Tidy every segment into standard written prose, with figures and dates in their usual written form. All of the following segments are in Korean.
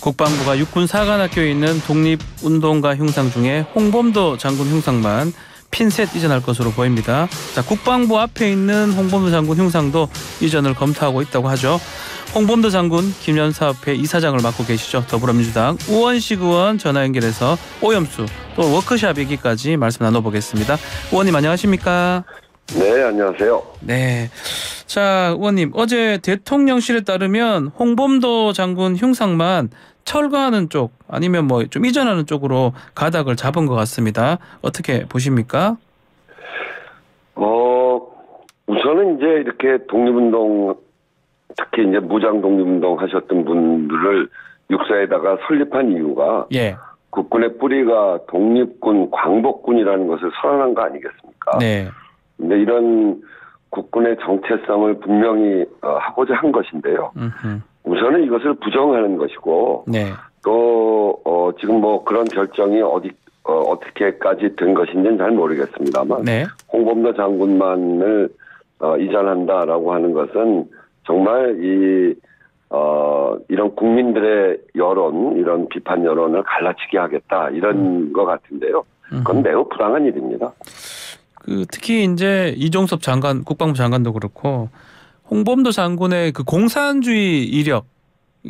국방부가 육군 사관학교에 있는 독립운동가 흉상 중에 홍범도 장군 흉상만 핀셋 이전할 것으로 보입니다. 자, 국방부 앞에 있는 홍범도 장군 흉상도 이전을 검토하고 있다고 하죠. 홍범도 장군 기념사업회 이사장을 맡고 계시죠. 더불어민주당 우원식 의원 전화 연결해서 오염수 또 워크숍 얘기까지 말씀 나눠보겠습니다. 의원님 안녕하십니까? 네, 안녕하세요. 네. 자, 의원님 어제 대통령실에 따르면 홍범도 장군 흉상만 철거하는 쪽 아니면 뭐 좀 이전하는 쪽으로 가닥을 잡은 것 같습니다. 어떻게 보십니까? 우선은 이제 이렇게 독립운동 특히 이제 무장 독립운동 하셨던 분들을 육사에다가 설립한 이유가 국군의 뿌리가 독립군 광복군이라는 것을 선언한 거 아니겠습니까? 네. 근데 이런 국군의 정체성을 분명히 하고자 한 것인데요. 우선은 이것을 부정하는 것이고 또 지금 뭐 그런 결정이 어떻게까지 된 것인지는 잘 모르겠습니다만 홍범도 장군만을 이전한다라고 하는 것은 정말 이런 국민들의 여론, 이런 비판 여론을 갈라치게 하겠다 이런 것 같은데요. 그건 매우 부당한 일입니다. 특히 이제 이종섭 장관, 국방부 장관도 그렇고 홍범도 장군의 그 공산주의 이력,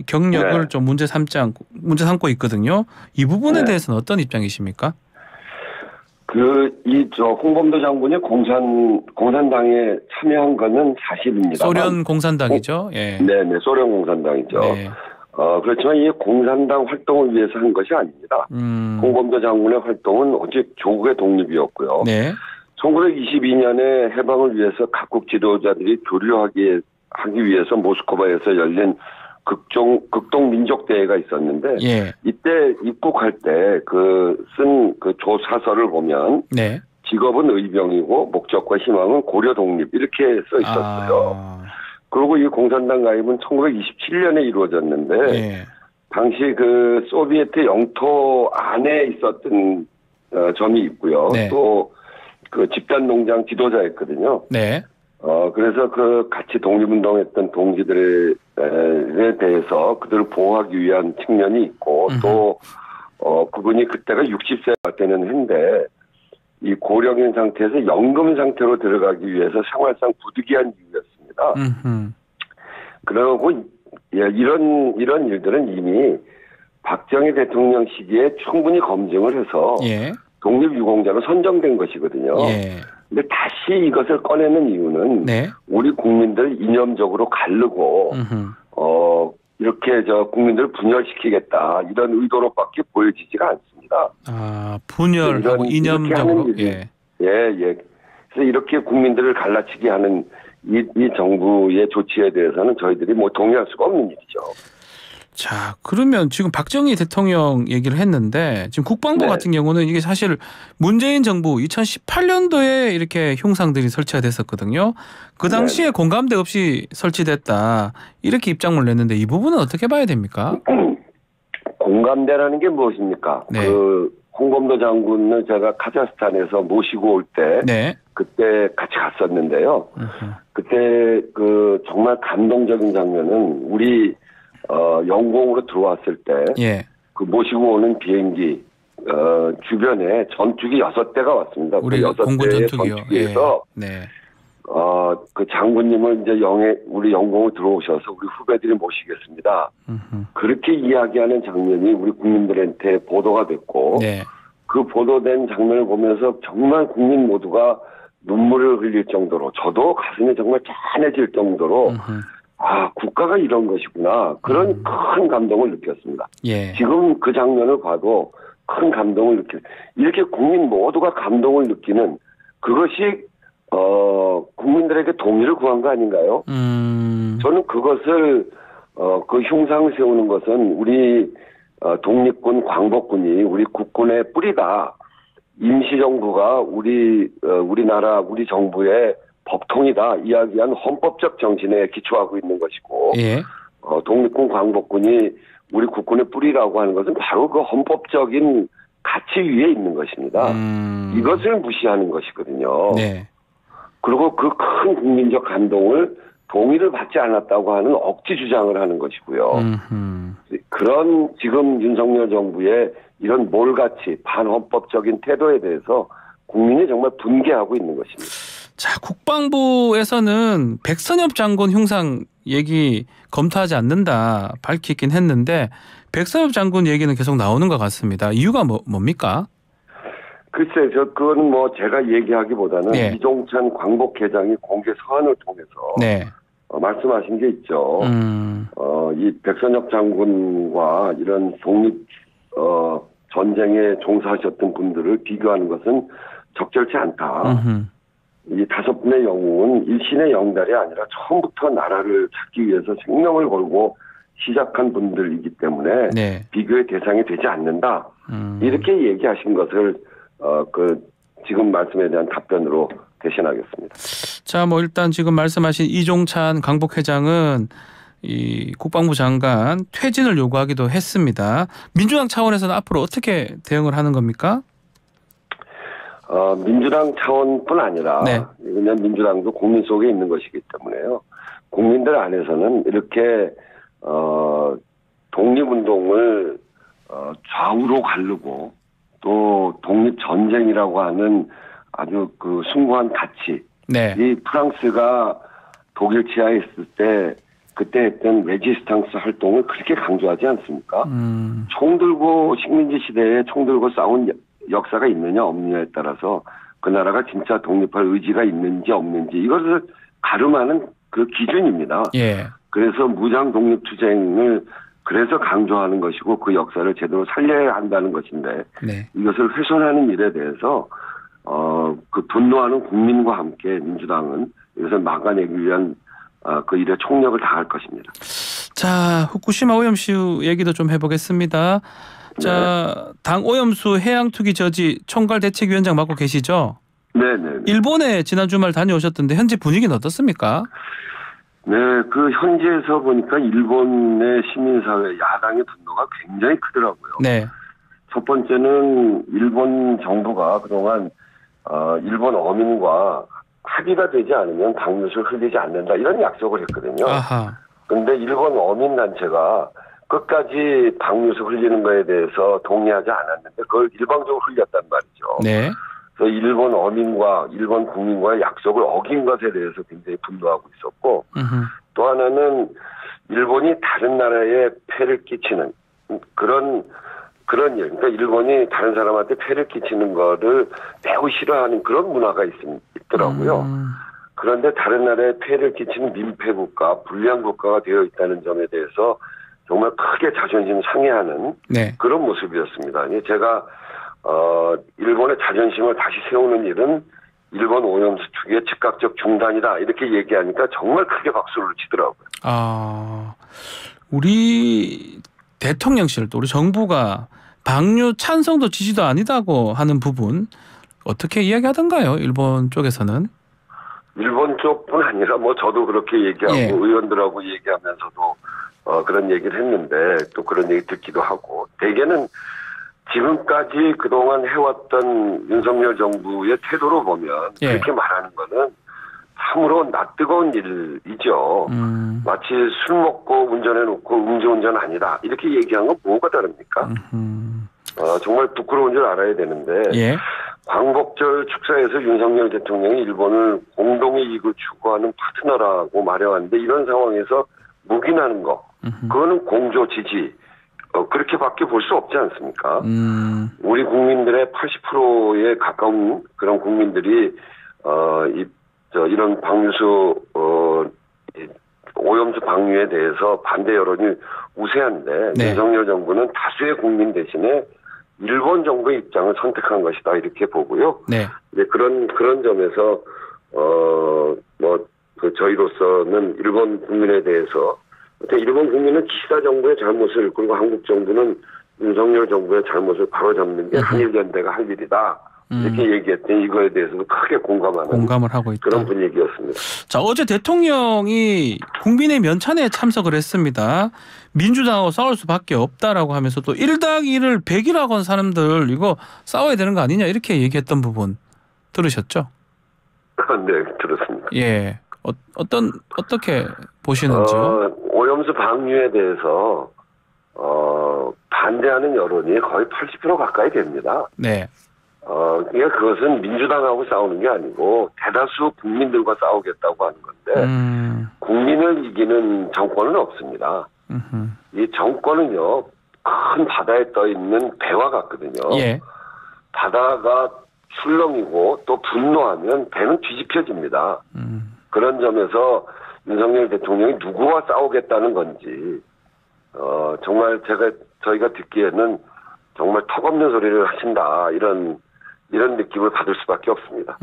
경력을 좀 문제 삼고 있거든요. 이 부분에 대해서는 어떤 입장이십니까? 홍범도 장군이 공산당에 참여한 것은 사실입니다. 소련 공산당이죠. 네네, 소련 공산당이죠. 그렇지만 이 공산당 활동을 위해서 한 것이 아닙니다. 홍범도 장군의 활동은 오직 조국의 독립이었고요. 1922년에 해방을 위해서 각국 지도자들이 교류하기 위해서 모스크바에서 열린 극동 민족 대회가 있었는데 이때 입국할 때 쓴 조사서를 보면 직업은 의병이고 목적과 희망은 고려 독립 이렇게 써 있었어요. 그리고 이 공산당 가입은 1927년에 이루어졌는데 당시 소비에트 영토 안에 있었던 점이 있고요. 또 집단 농장 지도자였거든요. 그래서 같이 독립운동했던 동지들에 대해서 그들을 보호하기 위한 측면이 있고 또 그분이 그때가 60세가 되는 해인데 이 고령인 상태에서 연금 상태로 들어가기 위해서 생활상 부득이한 이유였습니다. 그리고 이런 일들은 이미 박정희 대통령 시기에 충분히 검증을 해서 독립유공자로 선정된 것이거든요. 근데 다시 이것을 꺼내는 이유는 우리 국민들 이념적으로 가르고 이렇게 국민들을 분열시키겠다 이런 의도로밖에 보여지지가 않습니다. 분열하고 이념적으로 그래서 이렇게 국민들을 갈라치게 하는 이 정부의 조치에 대해서는 저희들이 동의할 수가 없는 일이죠. 자, 그러면 지금 박정희 대통령 얘기를 했는데 지금 국방부 같은 경우는 이게 사실 문재인 정부 2018년도에 이렇게 흉상들이 설치가 됐었거든요. 그 당시에 공감대 없이 설치됐다 이렇게 입장을 냈는데 이 부분은 어떻게 봐야 됩니까? 공감대라는 게 무엇입니까? 홍범도 장군을 제가 카자흐스탄에서 모시고 올 때 그때 같이 갔었는데요. 그때 정말 감동적인 장면은 우리 영공으로 들어왔을 때 모시고 오는 비행기 주변에 전투기 6대가 왔습니다. 우리 공군 전투기요. 전투기에서 그 장군님을 이제 우리 영공으로 들어오셔서 우리 후배들이 모시겠습니다. 그렇게 이야기하는 장면이 우리 국민들한테 보도가 됐고 그 보도된 장면을 보면서 정말 국민 모두가 눈물을 흘릴 정도로 저도 가슴이 정말 짠해질 정도로 국가가 이런 것이구나. 그런 큰 감동을 느꼈습니다. 지금 그 장면을 봐도 큰 감동을 이렇게 국민 모두가 감동을 느끼는 그것이 국민들에게 동의를 구한 거 아닌가요? 저는 그것을 그 흉상을 세우는 것은 우리 독립군 광복군이 우리 국군의 뿌리다. 임시정부가 우리나라 우리 정부의 법통이다 이야기한 헌법적 정신에 기초하고 있는 것이고 독립군 광복군이 우리 국군의 뿌리라고 하는 것은 바로 그 헌법적인 가치 위에 있는 것입니다. 이것을 무시하는 것이거든요. 그리고 그 큰 국민적 감동을 동의를 받지 않았다고 하는 억지 주장을 하는 것이고요. 그런 지금 윤석열 정부의 이런 몰같이 반헌법적인 태도에 대해서 국민이 정말 분개하고 있는 것입니다. 자, 국방부에서는 백선엽 장군 흉상 얘기 검토하지 않는다 밝히긴 했는데 백선엽 장군 얘기는 계속 나오는 것 같습니다. 이유가 뭡니까? 글쎄, 그건 뭐 제가 얘기하기보다는 네. 이종찬 광복회장이 공개 서한을 통해서 네. 말씀하신 게 있죠. 이 백선엽 장군과 이런 독립 전쟁에 종사하셨던 분들을 비교하는 것은 적절치 않다. 이 5분의 영웅은 일신의 영달이 아니라 처음부터 나라를 찾기 위해서 생명을 걸고 시작한 분들이기 때문에 네. 비교의 대상이 되지 않는다. 이렇게 얘기하신 것을 지금 말씀에 대한 답변으로 대신하겠습니다. 자, 뭐 일단 지금 말씀하신 이종찬 광복회장은 이 국방부 장관 퇴진을 요구하기도 했습니다. 민주당 차원에서는 앞으로 어떻게 대응을 하는 겁니까? 민주당 차원뿐 아니라 네. 그냥 민주당도 국민 속에 있는 것이기 때문에요. 국민들 안에서는 이렇게 독립운동을 좌우로 가르고 또 독립전쟁이라고 하는 아주 그 숭고한 가치. 네. 이 프랑스가 독일 치하에 있을 때 그때 했던 레지스탕스 활동을 그렇게 강조하지 않습니까? 총 들고 식민지 시대에 총 들고 싸운 역사가 있느냐 없느냐에 따라서 그 나라가 진짜 독립할 의지가 있는지 없는지 이것을 가름하는 그 기준입니다. 예. 그래서 무장 독립투쟁을 그래서 강조하는 것이고 그 역사를 제대로 살려야 한다는 것인데 네. 이것을 훼손하는 일에 대해서 그 분노하는 국민과 함께 민주당은 이것을 막아내기 위한 그 일에 총력을 다할 것입니다. 자, 후쿠시마 오염수 얘기도 좀 해보겠습니다. 자, 당 오염수 해양투기 저지 총괄대책위원장 맡고 계시죠? 네네. 일본에 지난 주말 다녀오셨던데 현재 분위기는 어떻습니까? 네, 그 현지에서 보니까 일본의 시민사회 야당의 분노가 굉장히 크더라고요. 네. 첫 번째는 일본 정부가 그동안 일본 어민과 합의가 되지 않으면 방류수를 흘리지 않는다 이런 약속을 했거든요. 아하. 그런데 일본 어민단체가 끝까지 방류수 흘리는 거에 대해서 동의하지 않았는데 그걸 일방적으로 흘렸단 말이죠. 네. 그래서 일본 어민과 일본 국민과의 약속을 어긴 것에 대해서 굉장히 분노하고 있었고 또 하나는 일본이 다른 나라에 폐를 끼치는 그런 일, 그러니까 일본이 다른 사람한테 폐를 끼치는 거를 매우 싫어하는 그런 문화가 있더라고요. 그런데 다른 나라에 폐를 끼치는 민폐 국가, 불량 국가가 되어 있다는 점에 대해서 정말 크게 자존심 상해하는 네. 그런 모습이었습니다. 제가 일본의 자존심을 다시 세우는 일은 일본 오염수 투기의 즉각적 중단이다 이렇게 얘기하니까 정말 크게 박수를 치더라고요. 우리 대통령실 또 우리 정부가 방류 찬성도 지지도 아니다고 하는 부분 어떻게 이야기하던가요? 일본 쪽에서는? 일본 쪽뿐 아니라 뭐 저도 그렇게 얘기하고 예. 의원들하고 얘기하면서도 그런 얘기를 했는데 또 그런 얘기 듣기도 하고 대개는 지금까지 그동안 해왔던 윤석열 정부의 태도로 보면 예. 그렇게 말하는 거는 참으로 낯뜨거운 일이죠. 마치 술 먹고 운전해놓고 음주운전 아니다 이렇게 얘기한 건 뭐가 다릅니까? 정말 부끄러운 줄 알아야 되는데 예. 광복절 축사에서 윤석열 대통령이 일본을 공동이익을 추구하는 파트너라고 말해왔는데 이런 상황에서 묵인하는 거 그거는 공조 지지 그렇게밖에 볼 수 없지 않습니까? 우리 국민들의 80%에 가까운 그런 국민들이 이런 방류수 오염수 방류에 대해서 반대 여론이 우세한데 네. 윤석열 정부는 다수의 국민 대신에 일본 정부의 입장을 선택한 것이다 이렇게 보고요. 네. 이제 그런 점에서 저희로서는 일본 국민에 대해서 일본 국민은 기시다 정부의 잘못을 그리고 한국 정부는 윤석열 정부의 잘못을 바로잡는 게 한일연대가 할 일이다. 이렇게 얘기했더니 이거에 대해서도 크게 공감을 하고 있다. 그런 분위기였습니다. 자, 어제 대통령이 국민의 면찬에 참석을 했습니다. 민주당하고 싸울 수밖에 없다라고 하면서 또 1+1을 100이라고 한 사람들 이거 싸워야 되는 거 아니냐 이렇게 얘기했던 부분 들으셨죠? 네, 들었습니다. 예. 어떻게 보시는지요? 오염수 방류에 대해서 반대하는 여론이 거의 80% 가까이 됩니다. 네. 그러니까 그것은 민주당하고 싸우는 게 아니고 대다수 국민들과 싸우겠다고 하는 건데 국민을 이기는 정권은 없습니다. 이 정권은요 큰 바다에 떠 있는 배와 같거든요. 예. 바다가 출렁이고 또 분노하면 배는 뒤집혀집니다. 그런 점에서 윤석열 대통령이 누구와 싸우겠다는 건지 정말 저희가 듣기에는 정말 턱없는 소리를 하신다 이런 느낌을 받을 수밖에 없습니다.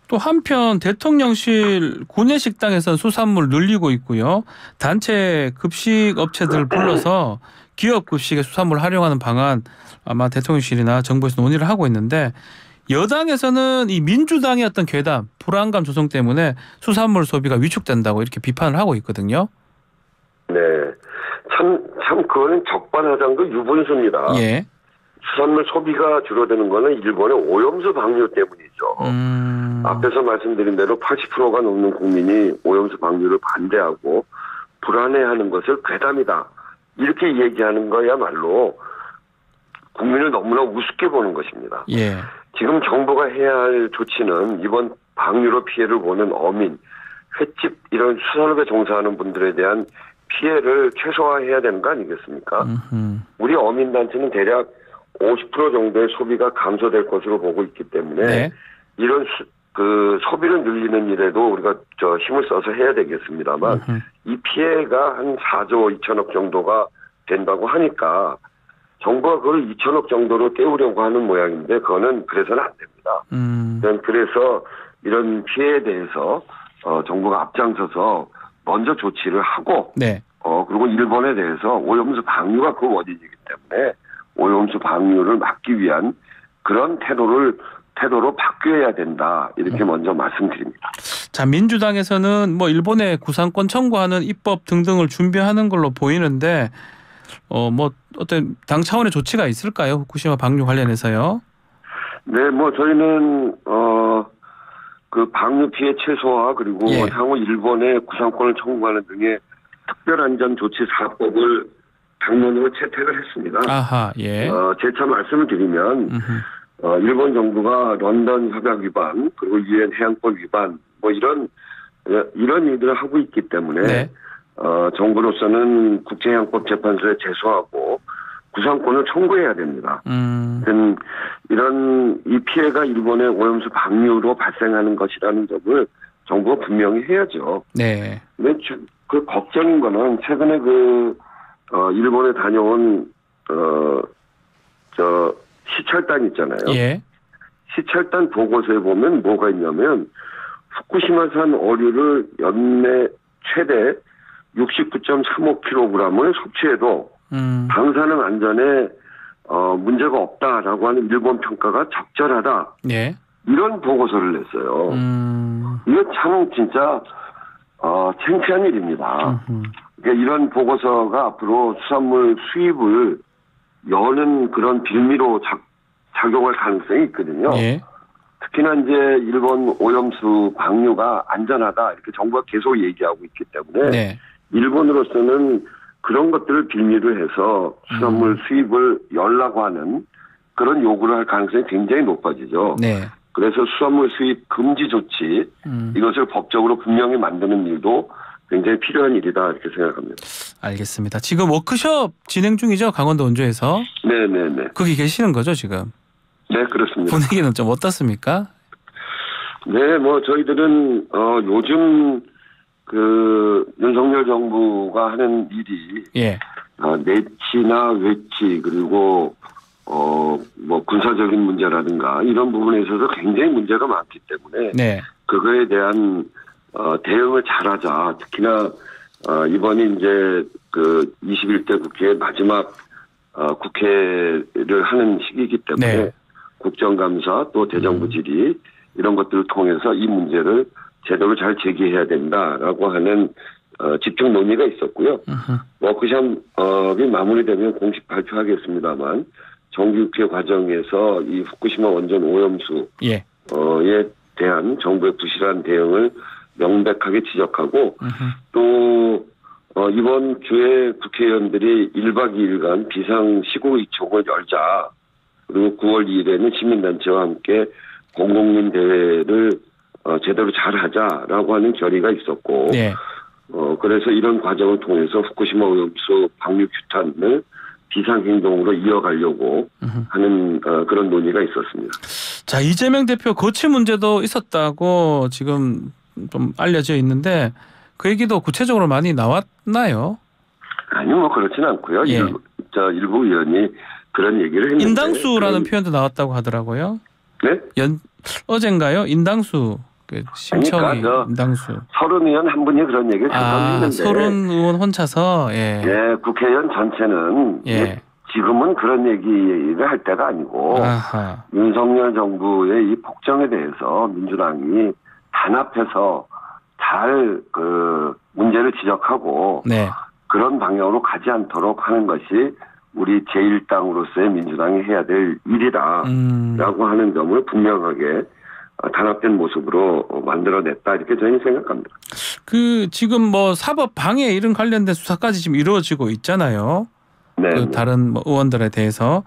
또 한편 대통령실 구내식당에서 수산물 늘리고 있고요. 단체 급식 업체들 불러서 기업 급식에 수산물 활용하는 방안 아마 대통령실이나 정부에서 논의를 하고 있는데 여당에서는 이 민주당의 어떤 괴담, 불안감 조성 때문에 수산물 소비가 위축된다고 이렇게 비판을 하고 있거든요. 네, 참 그거는 적반하장도 유분수입니다. 예. 수산물 소비가 줄어드는 거는 일본의 오염수 방류 때문이죠. 앞에서 말씀드린 대로 80%가 넘는 국민이 오염수 방류를 반대하고 불안해하는 것을 괴담이다. 이렇게 얘기하는 거야말로 국민을 너무나 우습게 보는 것입니다. 예. 지금 정부가 해야 할 조치는 이번 방류로 피해를 보는 어민, 횟집 이런 수산업에 종사하는 분들에 대한 피해를 최소화해야 되는 거 아니겠습니까? 우리 어민단체는 대략 50% 정도의 소비가 감소될 것으로 보고 있기 때문에 네. 이런 소비를 늘리는 일에도 우리가 힘을 써서 해야 되겠습니다만 이 피해가 한 4조 2천억 정도가 된다고 하니까 정부가 그걸 2천억 정도로 떼우려고 하는 모양인데 그거는 그래서는 안 됩니다. 그래서 이런 피해에 대해서 정부가 앞장서서 먼저 조치를 하고 네. 그리고 일본에 대해서 오염수 방류가 그 원인이기 때문에 오염수 방류를 막기 위한 그런 태도로 바뀌어야 된다. 이렇게 먼저 말씀드립니다. 자, 민주당에서는 뭐 일본의 구상권 청구하는 입법 등등을 준비하는 걸로 보이는데 뭐 어떤 당 차원의 조치가 있을까요? 후쿠시마 방류 관련해서요? 네, 뭐 저희는 그 방류 피해 최소화 그리고 예. 향후 일본의 구상권을 청구하는 등의 특별안전조치 4법을 당론으로 채택을 했습니다. 아하, 예. 재차 말씀을 드리면 일본 정부가 런던 협약 위반 그리고 유엔 해양법 위반 뭐 이런 일들을 하고 있기 때문에 네. 정부로서는 국제해양법 재판소에 제소하고 구상권을 청구해야 됩니다. 이런 이 피해가 일본의 오염수 방류로 발생하는 것이라는 점을 정부가 분명히 해야죠. 네. 근데 그 걱정인 거는 최근에 일본에 다녀온 시찰단 있잖아요. 예. 시찰단 보고서에 보면 뭐가 있냐면 후쿠시마산 어류를 연내 최대 69.35kg을 섭취해도 방사능 안전에 문제가 없다라고 하는 일본 평가가 적절하다. 예. 이런 보고서를 냈어요. 이거 참 진짜 창피한 일입니다. 그러니까 이런 보고서가 앞으로 수산물 수입을 여는 그런 빌미로 작용할 가능성이 있거든요. 예. 특히나 이제 일본 오염수 방류가 안전하다 이렇게 정부가 계속 얘기하고 있기 때문에 네. 일본으로서는 그런 것들을 빌미로 해서 수산물 수입을 열라고 하는 그런 요구를 할 가능성이 굉장히 높아지죠. 네. 그래서 수산물 수입 금지 조치 이것을 법적으로 분명히 만드는 일도 굉장히 필요한 일이다 이렇게 생각합니다. 알겠습니다. 지금 워크숍 진행 중이죠? 강원도 원주에서. 네네네. 거기 계시는 거죠 지금? 네 그렇습니다. 분위기는 좀 어떻습니까? 네, 뭐 저희들은 요즘 윤석열 정부가 하는 일이 예. 내치나 외치 그리고 뭐 군사적인 문제라든가 이런 부분에 있어서 굉장히 문제가 많기 때문에 네. 그거에 대한 대응을 잘하자. 특히나 이번이 이제 21대 국회의 마지막 국회를 하는 시기이기 때문에 네. 국정감사 또 대정부 질의 이런 것들을 통해서 이 문제를 제대로 잘 제기해야 된다라고 하는 집중 논의가 있었고요. 워크숍이 마무리되면 공식 발표하겠습니다만 정기국회 과정에서 이 후쿠시마 원전 오염수에 예. 대한 정부의 부실한 대응을 명백하게 지적하고 또 이번 주에 국회의원들이 1박 2일간 비상시국의총을 열자. 그리고 9월 2일에는 시민단체와 함께 공공림 대회를 제대로 잘하자라고 하는 결의가 있었고 네. 그래서 이런 과정을 통해서 후쿠시마 오염수 방류 규탄을 비상행동으로 이어가려고 하는 그런 논의가 있었습니다. 자, 이재명 대표 거취 문제도 있었다고 지금 좀 알려져 있는데 그 얘기도 구체적으로 많이 나왔나요? 아니요, 뭐 그렇지는 않고요. 예. 일부 의원이 그런 얘기를 했는데 인당수라는 표현도 나왔다고 하더라고요. 네? 어젠가요? 인당수. 심청이 그러니까 인당수. 서른 의원 한 분이 그런 얘기를 잠깐 했는데 서른 의원 혼자서 예, 국회의원 전체는 예. 지금은 그런 얘기를 할 때가 아니고 아하. 윤석열 정부의 이 폭정에 대해서 민주당이 단합해서 잘 문제를 지적하고 네. 그런 방향으로 가지 않도록 하는 것이 우리 제1당으로서의 민주당이 해야 될 일이다라고 하는 점을 분명하게 단합된 모습으로 만들어냈다 이렇게 저희는 생각합니다. 지금 뭐 사법 방해 이런 관련된 수사까지 지금 이루어지고 있잖아요. 네. 다른 의원들에 대해서.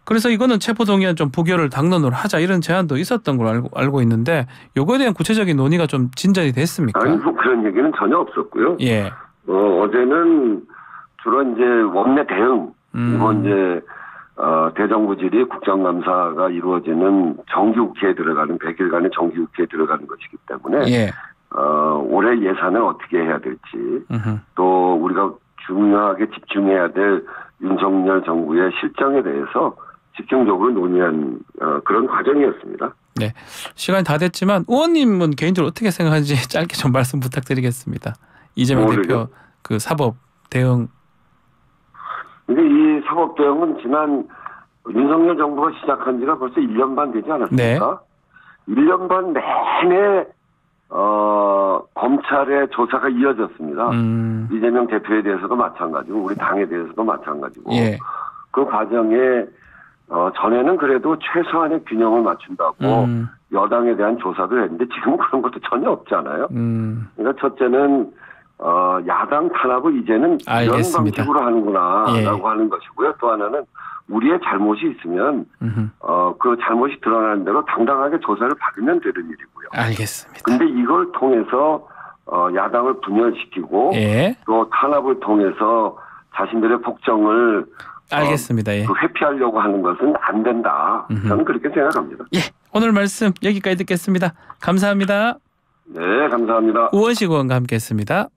그래서 이거는 체포동의안 좀 부결을 당론으로 하자 이런 제안도 있었던 걸로 알고 있는데 요거에 대한 구체적인 논의가 좀 진전이 됐습니까? 아니 뭐 그런 얘기는 전혀 없었고요. 예. 어제는 주로 이제 원내 대응 이번 이제 대정부질이 국정감사가 이루어지는 정기국회에 들어가는 100일간의 정기국회에 들어가는 것이기 때문에 예. 올해 예산을 어떻게 해야 될지 또 우리가 중요하게 집중해야 될 윤석열 정부의 실정에 대해서 집중적으로 논의한 그런 과정이었습니다. 네, 시간이 다 됐지만 의원님은 개인적으로 어떻게 생각하는지 짧게 좀 말씀 부탁드리겠습니다. 이재명 대표 그 사법 대응. 근데 이 사법 대응은 지난 윤석열 정부가 시작한 지가 벌써 1년 반 되지 않았습니까? 네. 1년 반 내내 검찰의 조사가 이어졌습니다. 이재명 대표에 대해서도 마찬가지고 우리 당에 대해서도 마찬가지고 예. 그 과정에 전에는 그래도 최소한의 균형을 맞춘다고 여당에 대한 조사도 했는데 지금은 그런 것도 전혀 없잖아요. 그러니까 첫째는 야당 탄압을 이제는 알겠습니다. 이런 방식으로 하는구나라고 예. 하는 것이고요. 또 하나는 우리의 잘못이 있으면 그 잘못이 드러나는 대로 당당하게 조사를 받으면 되는 일이고요. 알겠습니다. 근데 이걸 통해서 야당을 분열시키고 예. 또 탄압을 통해서 자신들의 폭정을 알겠습니다. 예. 회피하려고 하는 것은 안 된다. 저는 그렇게 생각합니다. 예. 오늘 말씀 여기까지 듣겠습니다. 감사합니다. 네, 감사합니다. 우원식 의원과 함께했습니다.